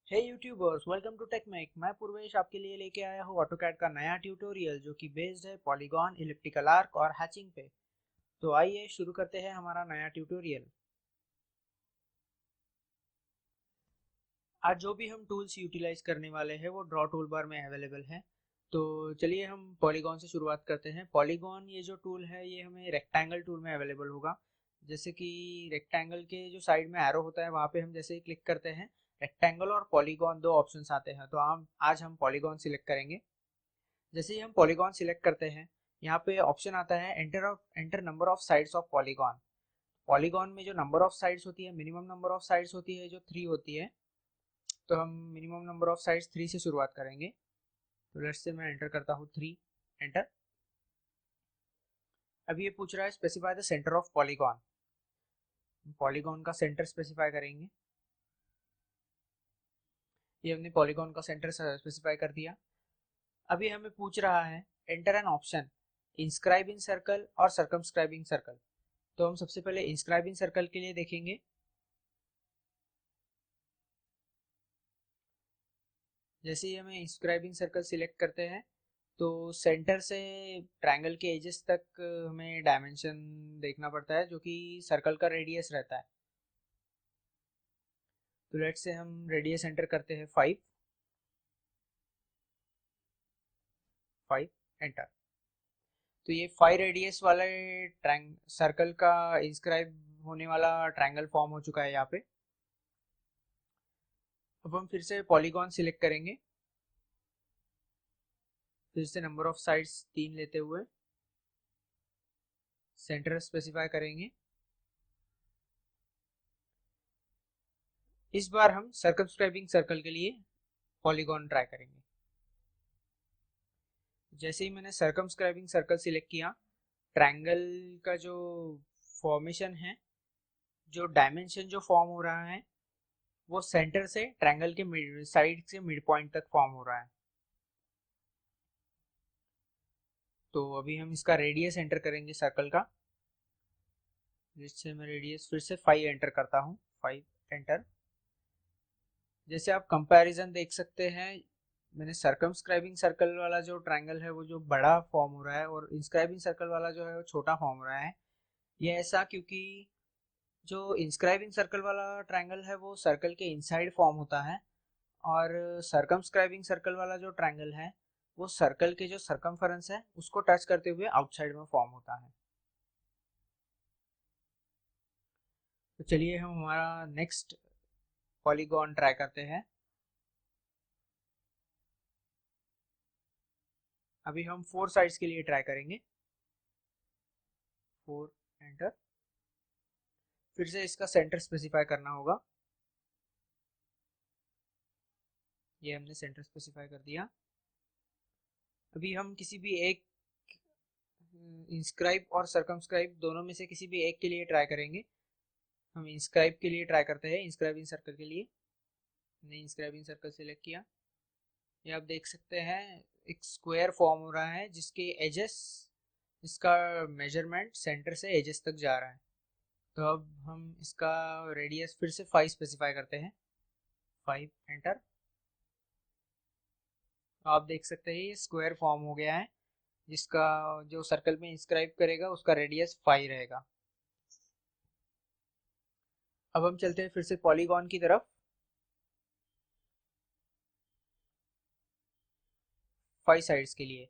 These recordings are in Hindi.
Hey YouTubers, welcome to TechMake. मैं पूर्वेश आपके लिए लेके आया हूँ ऑटोकैड का नया ट्यूटोरियल जो कि बेस्ड है पॉलीगॉन, इलिप्टिकल आर्क और हैचिंग पे। तो आइए शुरू करते हैं हमारा नया ट्यूटोरियल। आज जो भी हम टूल्स यूटिलाइज करने वाले हैं वो ड्रॉ टूल बार में अवेलेबल है। तो चलिए हम पॉलीगॉन से शुरुआत करते हैं। पॉलीगॉन ये जो टूल है ये हमें रेक्टेंगल टूल में अवेलेबल होगा। जैसे कि रेक्टेंगल के जो साइड में एरो होता है वहाँ पे हम जैसे ही क्लिक करते हैं, रेक्टेंगल और पॉलीगॉन दो ऑप्शंस आते हैं। तो हम आज पॉलीगॉन सिलेक्ट करेंगे। जैसे ही हम पॉलीगॉन सिलेक्ट करते हैं, यहाँ पे ऑप्शन आता है enter number of sides of polygon. Polygon में जो नंबर ऑफ साइड्स होती है, मिनिमम नंबर ऑफ साइड्स होती है जो 3 होती है। तो हम मिनिमम नंबर ऑफ साइड्स 3 से शुरुआत करेंगे। तो लेट्स से मैं एंटर करता हूँ 3। एंटर। अभी ये पूछ रहा है specify the centre of polygon. Polygon का सेंटर स्पेसिफाई करेंगे। ये हमने पॉलीगॉन का सेंटर स्पेसिफाई कर दिया। अभी हमें पूछ रहा है enter an option inscribe in circle और सर्कमस्क्राइबिंग सर्कल। तो हम सबसे पहले इंस्क्राइब इन सर्कल के लिए देखेंगे। जैसे ही हमें इंस्क्राइबिंग सर्कल सिलेक्ट करते हैं तो सेंटर से ट्रायंगल के एजेस तक हमें डायमेंशन देखना पड़ता है जो कि सर्कल का रेडियस रहता है। तो लेट से हम रेडियस एंटर करते हैं 5। 5 एंटर। तो ये 5 रेडियस वाले ट्रायंग सर्कल का इंस्क्राइब होने वाला ट्रायंगल फॉर्म हो चुका है यहाँ पे। अब हम फिर से पॉलीगॉन सिलेक्ट करेंगे। फिर से नंबर ऑफ साइड्स 3 लेते हुए सेंटर स्पेसिफाई करेंगे। इस बार हम सर्कमस्क्राइबिंग सर्कल के लिए पॉलीगॉन ट्राई करेंगे। जैसे ही मैंने सर्कमस्क्राइबिंग सर्कल सिलेक्ट किया, ट्रायंगल का जो फॉर्मेशन है, जो डायमेंशन जो फॉर्म हो रहा है वो सेंटर से ट्रायंगल के साइड से मिड पॉइंट तक फॉर्म हो रहा है। तो अभी हम इसका रेडियस एंटर करेंगे सर्कल का। जिससे मैं रेडियस फिर से 5 एंटर करता हूँ। 5 एंटर। जैसे आप कंपैरिजन देख सकते हैं, मैंने सर्कमस्क्राइबिंग सर्कल वाला जो ट्रायंगल है वो जो बड़ा फॉर्म हो रहा है और इंस्क्राइबिंग सर्कल वाला जो है वो छोटा फॉर्म हो रहा है। ये ऐसा क्योंकि जो इंस्क्राइबिंग सर्कल वाला ट्रायंगल है वो सर्कल के इनसाइड फॉर्म होता है और सर्कमस्क्राइबिंग सर्कल वाला जो ट्रायंगल है वो सर्कल के जो सर्कमफेरेंस है उसको टच करते हुए आउटसाइड में फॉर्म होता है। तो चलिए हम हमारा नेक्स्ट पॉलीगॉन ट्राई करते हैं। अभी हम 4 साइड्स के लिए ट्राई करेंगे। 4 एंटर। फिर से इसका सेंटर स्पेसिफाई करना होगा। ये हमने सेंटर स्पेसिफाई कर दिया। अभी हम किसी भी एक इंस्क्राइब और सर्कमस्क्राइब दोनों में से किसी भी एक के लिए ट्राई करेंगे। हम इंस्क्राइब के लिए ट्राई करते हैं, इंस्क्राइबिंग सर्कल के लिए। हमने इंस्क्राइबिंग सर्कल सेलेक्ट किया। ये आप देख सकते हैं एक स्क्वायर फॉर्म हो रहा है जिसके एजेस, इसका मेजरमेंट सेंटर से एजेस तक जा रहा है। तो अब हम इसका रेडियस फिर से 5 स्पेसिफाई करते हैं। 5 एंटर। तो आप देख सकते हैं ये स्क्वायर फॉर्म हो गया है जिसका जो सर्कल में इंस्क्राइब करेगा उसका रेडियस 5 रहेगा। अब हम चलते हैं फिर से पॉलीगॉन की तरफ। 5 साइड्स के लिए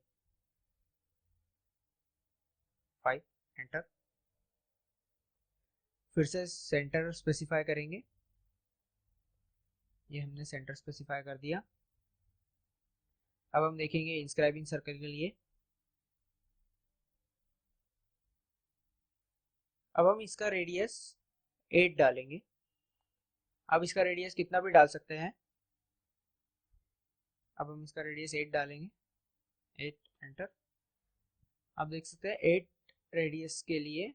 5 एंटर। फिर से सेंटर स्पेसिफाई करेंगे। ये हमने सेंटर स्पेसिफाई कर दिया। अब हम देखेंगे इंस्क्राइबिंग सर्कल के लिए। अब हम इसका रेडियस 8 डालेंगे। अब इसका रेडियस कितना भी डाल सकते हैं। अब हम इसका रेडियस 8 डालेंगे। 8 एंटर। आप देख सकते हैं 8 रेडियस के लिए,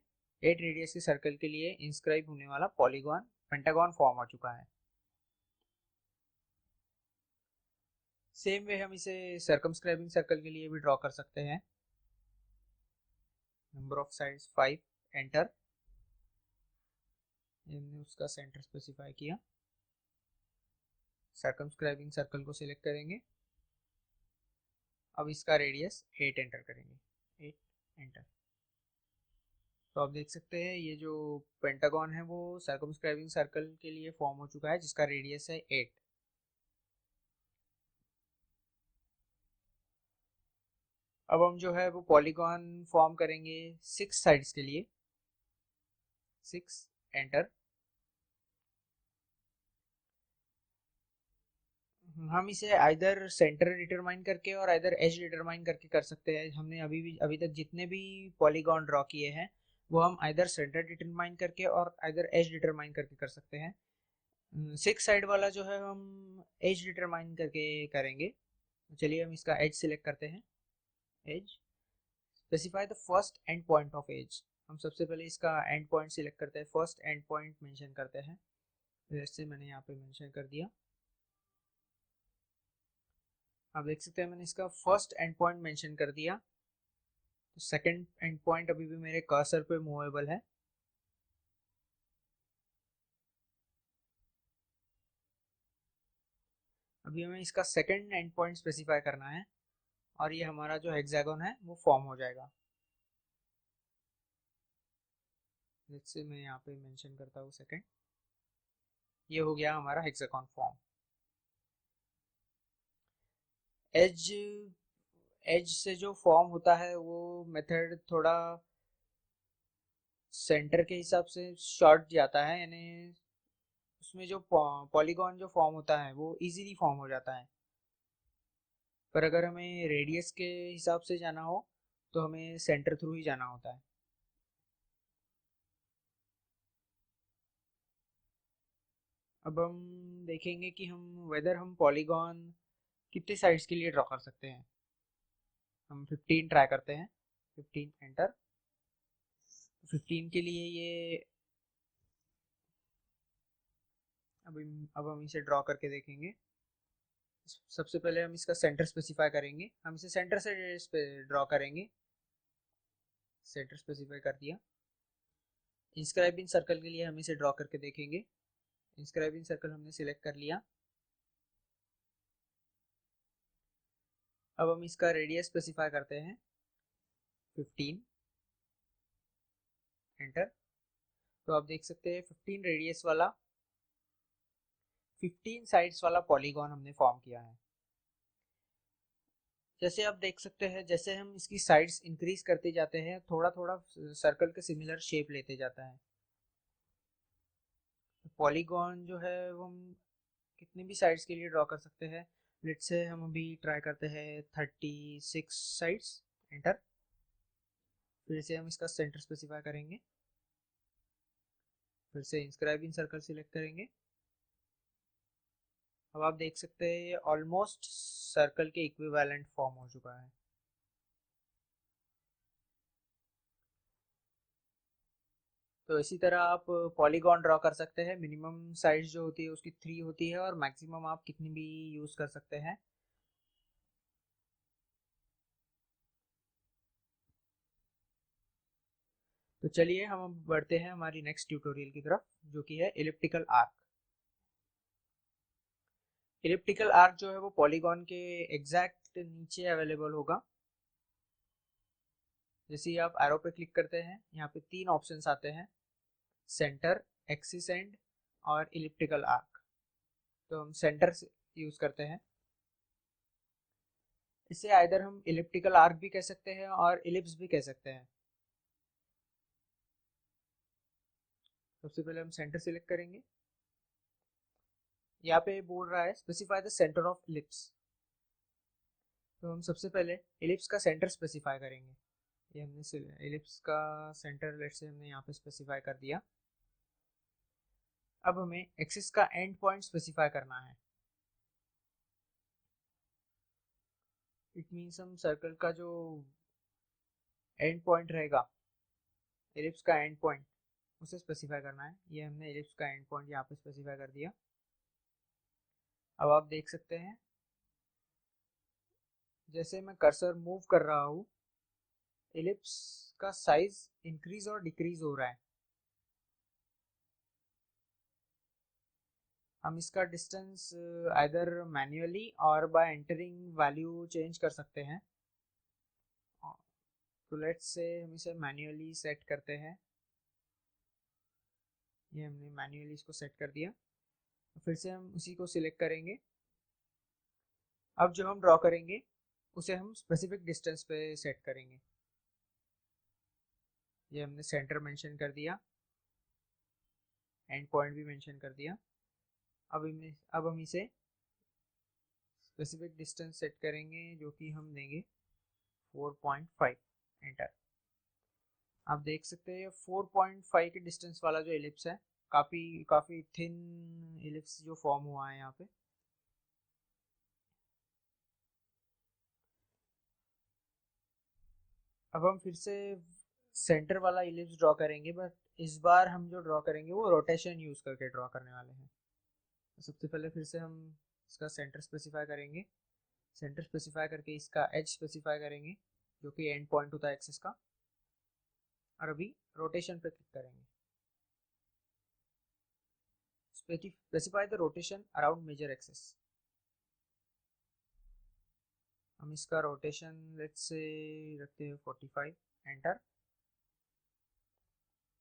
8 रेडियस के सर्कल के लिए इंस्क्राइब होने वाला पॉलीगॉन पेंटागन फॉर्म हो चुका है। सेम वे हम इसे सर्कमस्क्राइबिंग सर्कल के लिए भी ड्रॉ कर सकते हैं। Number of sides 5 enter. हमने उसका सेंटर स्पेसिफाई किया। सर्कमस्क्राइबिंग सर्कल को सिलेक्ट करेंगे। अब इसका रेडियस 8 एंटर करेंगे, 8 एंटर। तो आप देख सकते हैं ये जो पेंटागन है वो सर्कमस्क्राइबिंग सर्कल के लिए फॉर्म हो चुका है, जिसका रेडियस है 8। अब हम जो है वो पॉलीगॉन फॉर्म करेंगे 6 साइड्स के लिए, 6 एंटर। हम इसे आइदर सेंटर डिटरमाइन करके और आइदर एज डिटरमाइन करके कर सकते हैं। हमने अभी तक जितने भी पॉलीगॉन ड्रॉ किए हैं वो हम आइदर सेंटर डिटरमाइन करके और आइदर एज डिटरमाइन करके कर सकते हैं। 6 साइड वाला जो है हम एज डिटरमाइन करके करेंगे। चलिए हम इसका एज सिलेक्ट करते हैं। Edge specify the first end point of edge. हम सबसे पहले इसका एंड पॉइंट सिलेक्ट करते हैं, फर्स्ट एंड पॉइंट मेंशन करते हैं। जैसे मैंने यहाँ पे मेंशन कर दिया। आप देख सकते हैं मैंने इसका फर्स्ट एंड पॉइंट मेंशन कर दिया। तो सेकंड एंड पॉइंट अभी भी मेरे कर्सर पे मूवेबल है। अभी हमें इसका सेकंड एंड पॉइंट स्पेसिफाई करना है और ये हमारा जो हेक्सागन है वो फॉर्म हो जाएगा। जैसे मैं यहाँ पे मेंशन करता हूँ सेकंड, ये हो गया हमारा हेक्सागन फॉर्म। एज एज से जो फॉर्म होता है वो मेथड थोड़ा सेंटर के हिसाब से शॉर्ट जाता है, यानी उसमें जो पॉलीगॉन जो फॉर्म होता है वो इजीली फॉर्म हो जाता है। पर अगर हमें रेडियस के हिसाब से जाना हो तो हमें सेंटर थ्रू ही जाना होता है। अब हम देखेंगे कि हम वेदर हम पॉलीगॉन कितने साइड्स के लिए ड्रॉ कर सकते हैं। हम 15 ट्राई करते हैं, 15 एंटर। 15 के लिए ये अब हम इसे ड्रॉ करके देखेंगे। सबसे पहले हम इसका सेंटर स्पेसिफाई करेंगे। हम इसे सेंटर से ड्रॉ करेंगे। सेंटर स्पेसिफाई कर दिया। इंस्क्राइबिंग सर्कल के लिए हम इसे ड्रॉ करके देखेंगे। इंस्क्राइबिंग सर्कल हमने सिलेक्ट कर लिया। अब हम इसका रेडियस स्पेसिफाई करते हैं 15 एंटर। तो आप देख सकते हैं 15 रेडियस वाला 15 साइड्स वाला पॉलीगॉन हमने फॉर्म किया है। जैसे आप देख सकते हैं जैसे हम इसकी साइड्स इंक्रीज करते जाते हैं थोड़ा थोड़ा सर्कल के सिमिलर शेप लेते जाता है। पॉलीगॉन जो है वो हम कितने भी साइड्स के लिए ड्रॉ कर सकते हैं। लेट्स से हम अभी ट्राई करते हैं 36 साइड्स एंटर। फिर से हम इसका सेंटर स्पेसिफाई करेंगे। फिर से इंस्क्राइबिंग सर्कल सिलेक्ट करेंगे। अब आप देख सकते हैं ये ऑलमोस्ट सर्कल के इक्विवेलेंट फॉर्म हो चुका है। तो इसी तरह आप पॉलीगॉन ड्रॉ कर सकते हैं। मिनिमम साइज जो होती है उसकी 3 होती है और मैक्सिमम आप कितनी भी यूज कर सकते हैं। तो चलिए हम अब बढ़ते हैं हमारी नेक्स्ट ट्यूटोरियल की तरफ, जो कि है इलिप्टिकल आर्क। इलिप्टिकल आर्क जो है वो पॉलीगॉन के एग्जैक्ट नीचे अवेलेबल होगा। जैसे ही आप एरो पे क्लिक करते हैं यहाँ पे 3 ऑप्शंस आते हैं, सेंटर, एक्सिस एंड और इलिप्टिकल आर्क। तो हम सेंटर यूज करते हैं। इसे आइदर हम इलिप्टिकल आर्क भी कह सकते हैं और इलिप्स भी कह सकते हैं। सबसे पहले हम सेंटर सिलेक्ट करेंगे। यहाँ पे बोल रहा है specify the centre of ellipse. तो हम सबसे पहले इलिप्स का सेंटर स्पेसिफाई करेंगे। ये हमने इलिप्स का सेंटर लेट से हमने यहाँ पे स्पेसिफाई कर दिया। अब हमें एक्सिस का एंड पॉइंट स्पेसिफाई करना है। इट मीन्स हम सर्कल का जो एंड पॉइंट रहेगा, इलिप्स का एंड पॉइंट, उसे स्पेसिफाई करना है। ये हमने इलिप्स का एंड पॉइंट यहाँ पे स्पेसिफाई कर दिया। अब आप देख सकते हैं जैसे मैं कर्सर मूव कर रहा हूँ इलिप्स का साइज इंक्रीज और डिक्रीज हो रहा है। हम इसका डिस्टेंस आइदर मैन्युअली और बाय एंटरिंग वैल्यू चेंज कर सकते हैं। तो लेट्स से हम इसे मैन्युअली सेट करते हैं। ये हमने मैन्युअली इसको सेट कर दिया। फिर से हम उसी को सिलेक्ट करेंगे। अब जो हम ड्रॉ करेंगे उसे हम स्पेसिफिक डिस्टेंस पे सेट करेंगे। ये हमने सेंटर मेंशन कर दिया, एंड पॉइंट भी मेंशन कर दिया। अब हम इसे स्पेसिफिक डिस्टेंस सेट करेंगे जो कि हम देंगे 4.5। एंटर। आप देख सकते हैं 4.5 के डिस्टेंस वाला जो एलिप्स है, काफी काफी थिन एलिप्स जो फॉर्म हुआ है यहाँ पे। अब हम फिर से सेंटर वाला इलिप्स ड्रॉ करेंगे, बट इस बार हम जो ड्रॉ करेंगे वो रोटेशन यूज करके ड्रॉ करने वाले हैं। तो सबसे पहले फिर से हम इसका सेंटर स्पेसिफाई करेंगे। सेंटर स्पेसिफाई करके इसका एज स्पेसिफाई करेंगे जो कि एंड पॉइंट होता है एक्सिस का। और अभी रोटेशन पे क्लिक करेंगे। Specify the rotation around major axis. हम इसका रोटेशन लेट्स से रखते हैं 45। एंटर।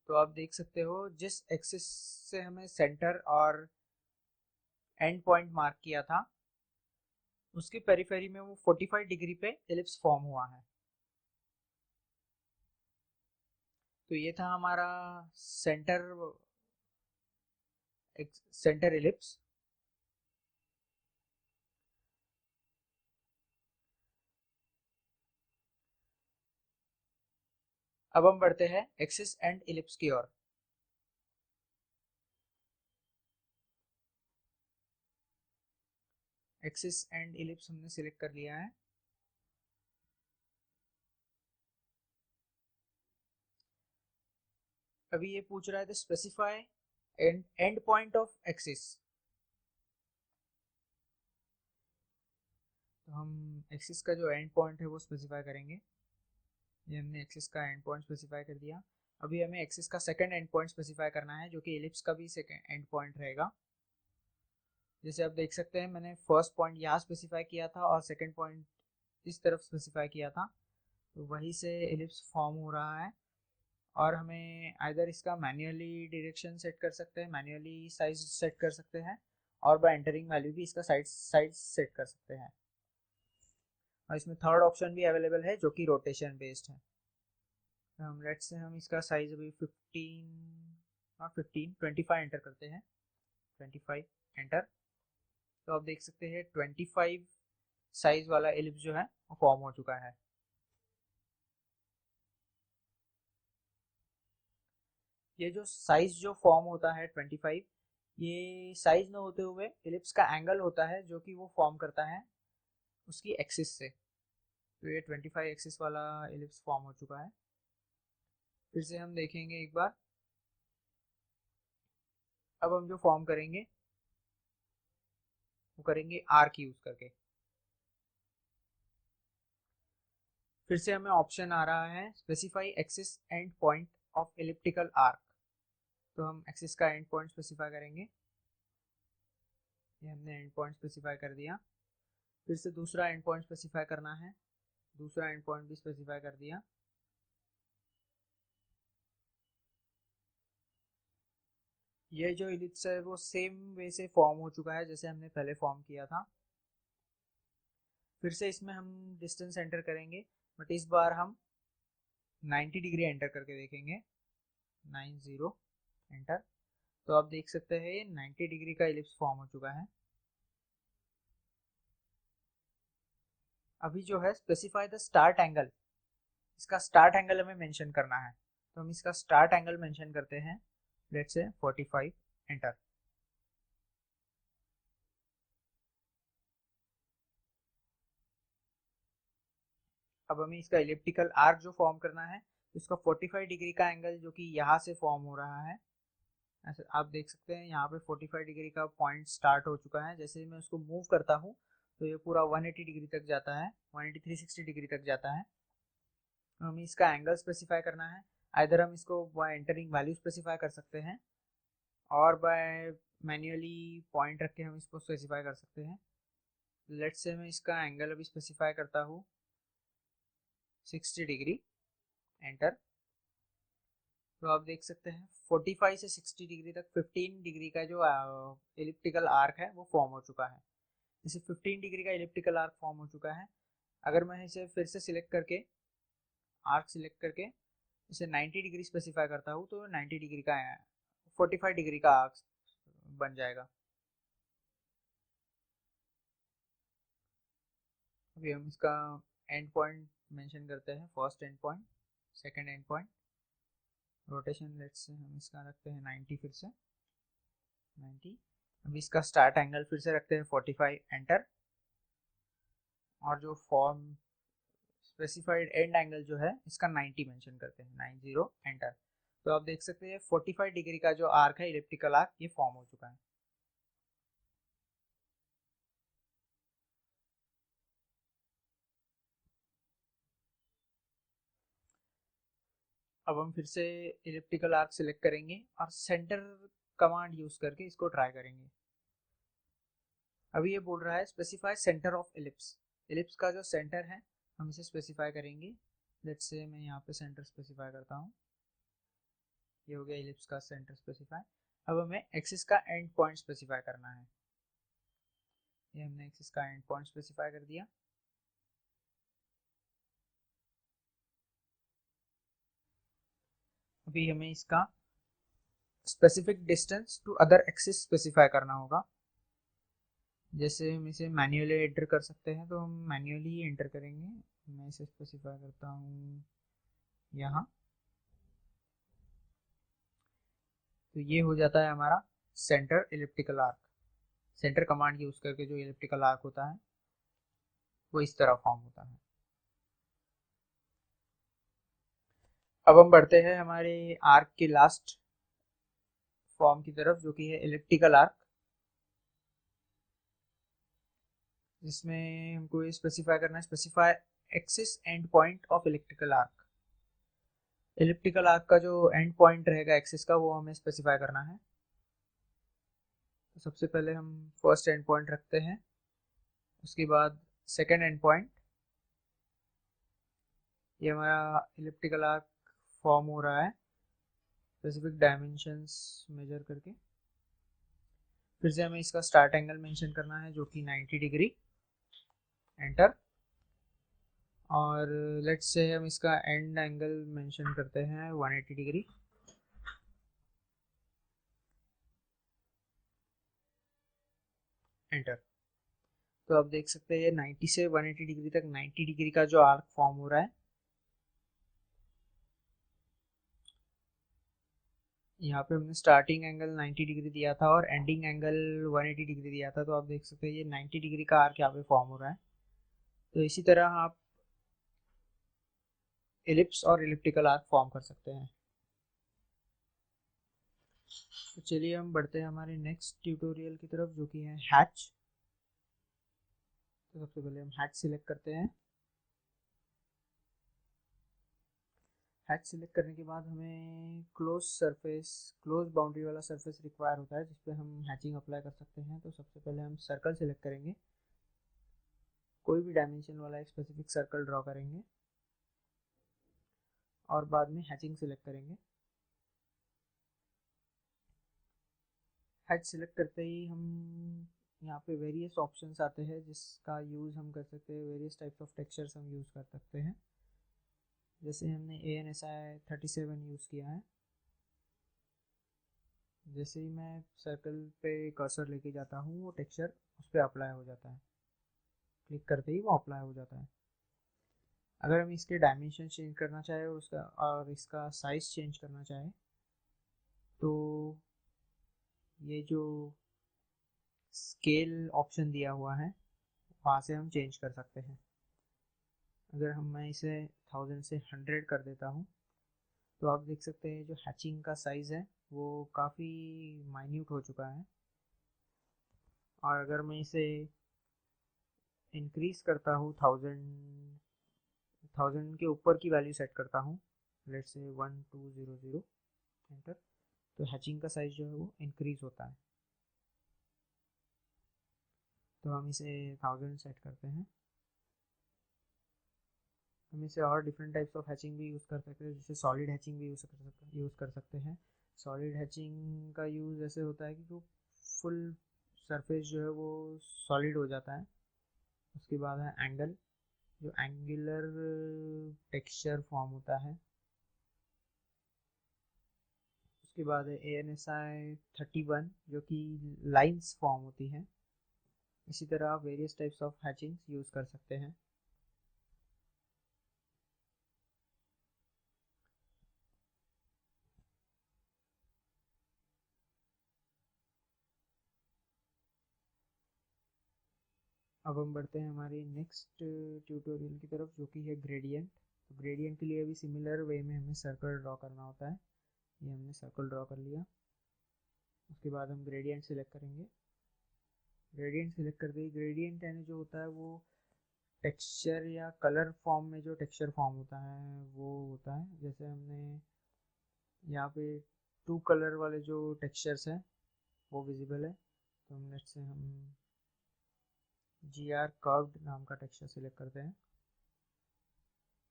तो आप देख सकते हो जिस एक्सिस से हमें सेंटर और एंड पॉइंट मार्क किया था उसके पेरिफेरी में वो 45 डिग्री पे एलिप्स फॉर्म हुआ है। तो ये था हमारा सेंटर एलिप्स। अब हम बढ़ते हैं एक्सिस एंड एलिप्स की ओर। एक्सिस एंड एलिप्स हमने सिलेक्ट कर लिया है। अभी ये पूछ रहा है specify and point of axis. तो हम एक्सिस का जो एंड पॉइंट है वो स्पेसिफाई करेंगे। ये हमने एक्सिस का एंड पॉइंट स्पेसिफाई कर दिया। अभी हमें एक्सिस का सेकंड एंड पॉइंट स्पेसिफाई करना है जो कि एलिप्स का भी सेकंड एंड पॉइंट रहेगा। जैसे आप देख सकते हैं मैंने फर्स्ट पॉइंट यहाँ स्पेसिफाई किया था और सेकंड पॉइंट इस तरफ स्पेसिफाई किया था, तो वहीं से एलिप्स फॉर्म हो रहा है। और हमें आइदर इसका मैन्युअली डायरेक्शन सेट कर सकते हैं, मैन्युअली साइज सेट कर सकते हैं, और बाय एंटरिंग वैल्यू भी इसका साइज सेट कर सकते हैं। और इसमें थर्ड ऑप्शन भी अवेलेबल है जो कि रोटेशन बेस्ड है। हम लेट्स से हम इसका साइज अभी 25 एंटर करते हैं। 25 एंटर। तो आप देख सकते हैं 25 साइज वाला एलिप्स जो है वो फॉर्म हो चुका है। ये जो साइज जो फॉर्म होता है 25, ये साइज न होते हुए एलिप्स का एंगल होता है जो कि वो फॉर्म करता है उसकी एक्सिस से। तो ये 25 एक्सिस वाला एलिप्स फॉर्म हो चुका है। फिर से हम देखेंगे एक बार। अब हम जो फॉर्म करेंगे वो करेंगे आर्क यूज करके। फिर से हमें ऑप्शन आ रहा है specify axis and point of elliptical arc. तो हम एक्सिस का एंड पॉइंट स्पेसिफाई करेंगे। ये हमने एंड पॉइंट स्पेसिफाई कर दिया। फिर से दूसरा एंड पॉइंट स्पेसिफाई करना है। दूसरा एंड पॉइंट भी स्पेसिफाई कर दिया। ये जो इलिप्स है वो सेम वे से फॉर्म हो चुका है जैसे हमने पहले फॉर्म किया था। फिर से इसमें हम डिस्टेंस एंटर करेंगे, बट इस बार हम 90 डिग्री एंटर करके देखेंगे। 90 एंटर। तो आप देख सकते हैं ये 90 डिग्री का इलिप्स फॉर्म हो चुका है। अभी जो है स्पेसिफाई द स्टार्ट एंगल। इसका स्टार्ट एंगल हमें मेंशन करना है, तो हम इसका स्टार्ट एंगल मेंशन करते हैं। Let's say 45 enter. अब हमें इसका इलिप्टिकल आर्क जो फॉर्म करना है, तो इसका 45 डिग्री का एंगल जो कि यहाँ से फॉर्म हो रहा है। ऐसे आप देख सकते हैं यहाँ पे 45 डिग्री का पॉइंट स्टार्ट हो चुका है। जैसे ही मैं उसको मूव करता हूँ तो ये पूरा 180 डिग्री तक जाता है, 180 360 डिग्री तक जाता है। हमें इसका एंगल स्पेसिफाई करना है। आइदर हम इसको बाय एंटरिंग वैल्यू स्पेसिफाई कर सकते हैं और बाय मैन्युअली पॉइंट रख के हम इसको स्पेसिफाई कर सकते हैं। लेट्स से मैं इसका एंगल अभी स्पेसिफाई करता हूँ 60 डिग्री, एंटर। तो आप देख सकते हैं 45 से 60 डिग्री तक 15 डिग्री का जो एलिप्टिकल आर्क है वो फॉर्म हो चुका है। जैसे 15 डिग्री का एलिप्टिकल आर्क फॉर्म हो चुका है। अगर मैं इसे फिर से सिलेक्ट करके आर्क सिलेक्ट करके इसे 90 डिग्री स्पेसिफाई करता हूँ तो 90 डिग्री का 45 डिग्री का आर्क बन जाएगा। अभी हम इसका एंड पॉइंट मेंशन करते हैं, first end point, second and point. Rotation let's say हम इसका रखते हैं 90, फिर से 90। अभी इसका स्टार्ट एंगल फिर से रखते हैं 45, एंटर। और जो फॉर्म स्पेसिफाइड एंड एंगल जो है इसका 90 मेंशन करते हैं, 90, एंटर। तो आप देख सकते हैं 45 डिग्री का जो आर्क है, इलिप्टिकल आर्क, ये फॉर्म हो चुका है। अब हम फिर से इलिप्टिकल आर्क सिलेक्ट करेंगे और सेंटर कमांड यूज करके इसको ट्राई करेंगे। अभी ये बोल रहा है specify centre of ellipse. Ellipse का जो सेंटर है हम इसे स्पेसिफाई करेंगे। लेट्स से मैं यहाँ पे सेंटर स्पेसिफाई करता हूँ। ये हो गया इलिप्स का सेंटर स्पेसिफाई। अब हमें एक्सिस का एंड पॉइंट स्पेसिफाई करना है। ये हमने एक्सिस का एंड पॉइंट स्पेसिफाई कर दिया। अभी हमें इसका specific distance to other axis specify करना होगा। जैसे हम इसे मैन्युअली एंटर कर सकते हैं तो हम मैन्युअली ही एंटर करेंगे। मैं इसे स्पेसिफाई करता हूँ यहाँ। तो ये हो जाता है हमारा centre elliptical arc. Centre command use करके जो इलिप्टिकल आर्क होता है वो इस तरह फॉर्म होता है। अब हम बढ़ते हैं हमारे आर्क की लास्ट फॉर्म की तरफ, जो कि है इलिप्टिकल आर्क, जिसमें हमको ये स्पेसिफाई करना है, specify axis and point of elliptical arc. Elliptical arc का जो एंड पॉइंट रहेगा एक्सिस का वो हमें स्पेसिफाई करना है। तो सबसे पहले हम फर्स्ट एंड पॉइंट रखते हैं, उसके बाद सेकेंड एंड पॉइंट। ये हमारा इलिप्टिकल आर्क फॉर्म हो रहा है स्पेसिफिक डायमेंशंस मेजर करके। फिर से हमें इसका स्टार्ट एंगल मेंशन करना है जो कि 90 डिग्री, एंटर। और लेट्स से हम इसका एंड एंगल मेंशन करते हैं 180 डिग्री, एंटर। तो आप देख सकते हैं 90 से 180 डिग्री तक 90 डिग्री का जो आर्क फॉर्म हो रहा है। यहाँ पे हमने स्टार्टिंग एंगल 90 डिग्री दिया था और एंडिंग एंगल 180 डिग्री दिया था। तो आप देख सकते हैं ये 90 डिग्री का आर्क यहाँ पे फॉर्म हो रहा है। तो इसी तरह आप इलिप्स और इलिप्टिकल आर्क फॉर्म कर सकते हैं। तो चलिए हम बढ़ते हैं हमारे नेक्स्ट ट्यूटोरियल की तरफ, जो कि है हैच। तो सबसे पहले हम हैच सिलेक्ट करते हैं। हैच सिलेक्ट करने के बाद हमें क्लोज सरफेस, क्लोज बाउंड्री वाला सरफेस रिक्वायर होता है जिसपे हम हैचिंग अप्लाई कर सकते हैं। तो सबसे पहले हम सर्कल सिलेक्ट करेंगे, कोई भी डायमेंशन वाला एक स्पेसिफिक सर्कल ड्रॉ करेंगे और बाद में हैचिंग सिलेक्ट करेंगे। हैच सिलेक्ट करते ही हम यहाँ पे वेरियस ऑप्शंस आते हैं जिसका यूज़ हम कर सकते हैं, वेरियस टाइप्स ऑफ टेक्सचर्स हम यूज़ कर सकते हैं। जैसे हमने ANSI 37 यूज़ किया है। जैसे ही मैं सर्कल पे कर्सर लेके जाता हूँ वो टेक्सचर उस पर अप्लाई हो जाता है, क्लिक करते ही वो अप्लाई हो जाता है। अगर हम इसके डायमेंशन चेंज करना चाहें और इसका साइज चेंज करना चाहें तो ये जो स्केल ऑप्शन दिया हुआ है वहाँ से हम चेंज कर सकते हैं। अगर मैं इसे 1000 से 100 कर देता हूँ तो आप देख सकते हैं जो हैचिंग का साइज़ है वो काफ़ी माइन्यूट हो चुका है। और अगर मैं इसे इंक्रीज करता हूँ 1000 के ऊपर की वैल्यू सेट करता हूँ, लेट्स से 1200, एंटर, तो हैचिंग का साइज जो है वो इंक्रीज होता है। तो हम इसे 1000 सेट करते हैं। हम इसे और डिफरेंट टाइप्स ऑफ हैचिंग भी यूज़ कर सकते हैं, जैसे सॉलिड हैचिंग भी यूज़ कर सकते हैं। सॉलिड हैचिंग का यूज़ ऐसे होता है कि जो फुल सरफेस जो है वो सॉलिड हो जाता है। उसके बाद है एंगल, जो एंगुलर टेक्सचर फॉर्म होता है। उसके बाद है ANSI 31, जो कि लाइंस फॉर्म होती हैं। इसी तरह आप वेरियस टाइप्स ऑफ हैचिंग्स यूज़ कर सकते हैं। अब हम बढ़ते हैं हमारी नेक्स्ट ट्यूटोरियल की तरफ, जो कि है ग्रेडियंट। तो ग्रेडियंट के लिए भी सिमिलर वे में हमें सर्कल ड्रॉ करना होता है। ये हमने सर्कल ड्रॉ कर लिया। उसके बाद हम ग्रेडियंट सिलेक्ट करेंगे। ग्रेडियंट सिलेक्ट करते ही ग्रेडियंट यानी जो होता है वो टेक्सचर या कलर फॉर्म में जो टेक्सचर फॉर्म होता है वो होता है। जैसे हमने यहाँ पे 2 कलर वाले जो टेक्सचर्स हैं वो विजिबल है। तो हम नेक्स्ट से हम GR कर्व्ड नाम का टेक्सचर सिलेक्ट करते हैं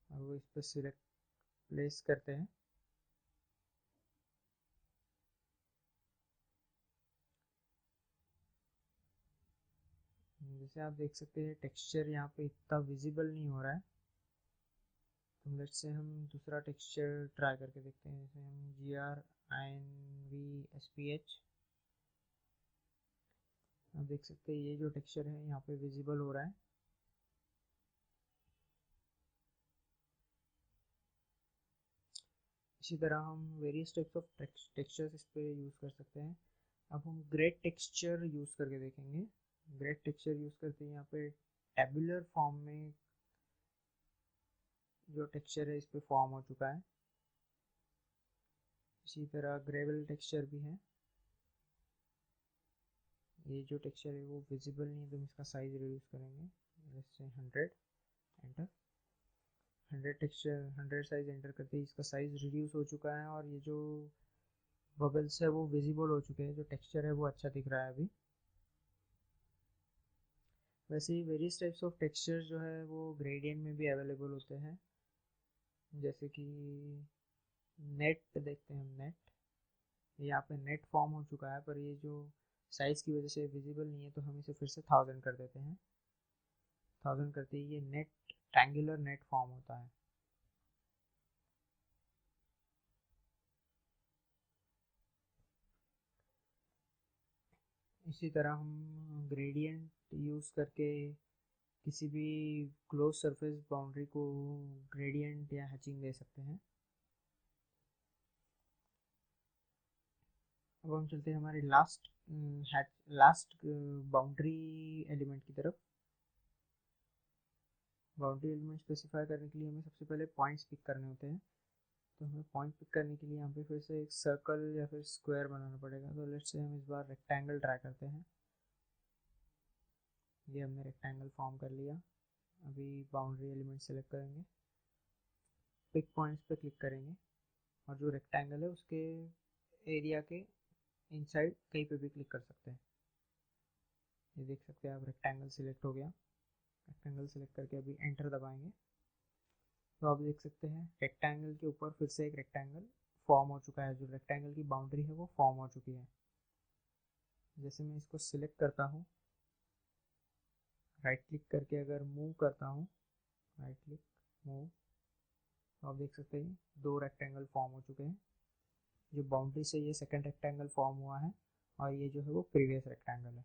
और वो इस पर सिलेक्ट प्लेस करते हैं। जैसे आप देख सकते हैं टेक्सचर यहाँ पे इतना विजिबल नहीं हो रहा है। तो लेट्स से हम दूसरा टेक्सचर ट्राई करके देखते हैं। जैसे हम GRINVSPH, आप देख सकते हैं ये जो टेक्सचर है यहाँ पे विजिबल हो रहा है। इसी तरह हम वेरियस टाइप्स ऑफ टेक्सचर्स इस पे यूज़ कर सकते हैं। अब हम ग्रेड टेक्सचर यूज़ करके देखेंगे। ग्रेड टेक्सचर यूज़ करते हैं यहाँ पे टेबुलर फॉर्म में जो टेक्सचर है इस पे फॉर्म हो चुका है। इसी तरह ग्रेवल टेक्सचर भी है। ये जो टेक्सचर है वो विजिबल नहीं है, तो हम इसका साइज रिड्यूस करेंगे। जैसे 100 एंटर। 100 टेक्सचर 100 साइज एंटर करते ही इसका साइज रिड्यूस हो चुका है और ये जो बबल्स है वो विजिबल हो चुके हैं। जो टेक्सचर है वो अच्छा दिख रहा है अभी। वैसे ही वेरियस टाइप्स ऑफ टेक्सचर जो है वो ग्रेडियंट में भी अवेलेबल होते हैं। जैसे कि नेट देखते हैं हम। नेट, यहाँ पे नेट फॉर्म हो चुका है, पर ये जो साइज की वजह से विजिबल नहीं है, तो हम इसे फिर से 1000 कर देते हैं। 1000 करते ही ये नेट ट्रायंगुलर नेट फॉर्म होता है। इसी तरह हम ग्रेडियंट यूज़ करके किसी भी क्लोज सरफेस बाउंड्री को ग्रेडियंट या हैचिंग दे सकते हैं। अब हम चलते हैं हमारे लास्ट बाउंड्री एलिमेंट की तरफ। बाउंड्री एलिमेंट स्पेसिफाई करने के लिए हमें सबसे पहले पॉइंट्स पिक करने होते हैं। तो हमें पॉइंट पिक करने के लिए यहाँ पे फिर से एक सर्कल या फिर स्क्वायर बनाना पड़ेगा। तो लेट्स से हम इस बार रेक्टेंगल ट्राई करते हैं। ये हमने रेक्टेंगल फॉर्म कर लिया। अभी बाउंड्री एलिमेंट सेलेक्ट करेंगे, पिक पॉइंट्स पे क्लिक करेंगे और जो रेक्टेंगल है उसके एरिया के इनसाइड कहीं पे भी क्लिक कर सकते हैं। ये देख सकते हैं आप, रेक्टेंगल सिलेक्ट हो गया। रेक्टेंगल सिलेक्ट करके अभी एंटर दबाएंगे तो आप देख सकते हैं रेक्टेंगल के ऊपर फिर से एक रेक्टेंगल फॉर्म हो चुका है। जो रेक्टेंगल की बाउंड्री है वो फॉर्म हो चुकी है। जैसे मैं इसको सिलेक्ट करता हूँ, राइट क्लिक करके अगर मूव करता हूँ, राइट क्लिक मूव, तो आप देख सकते हैं 2 रेक्टेंगल फॉर्म हो चुके हैं। जो बाउंड्री से ये सेकंड रेक्टेंगल फॉर्म हुआ है और ये जो है वो प्रीवियस रेक्टेंगल है।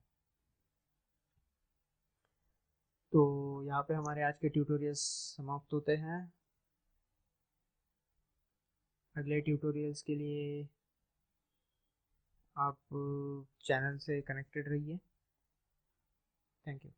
तो यहाँ पे हमारे आज के ट्यूटोरियल्स समाप्त होते हैं। अगले ट्यूटोरियल्स के लिए आप चैनल से कनेक्टेड रहिए। Thank you.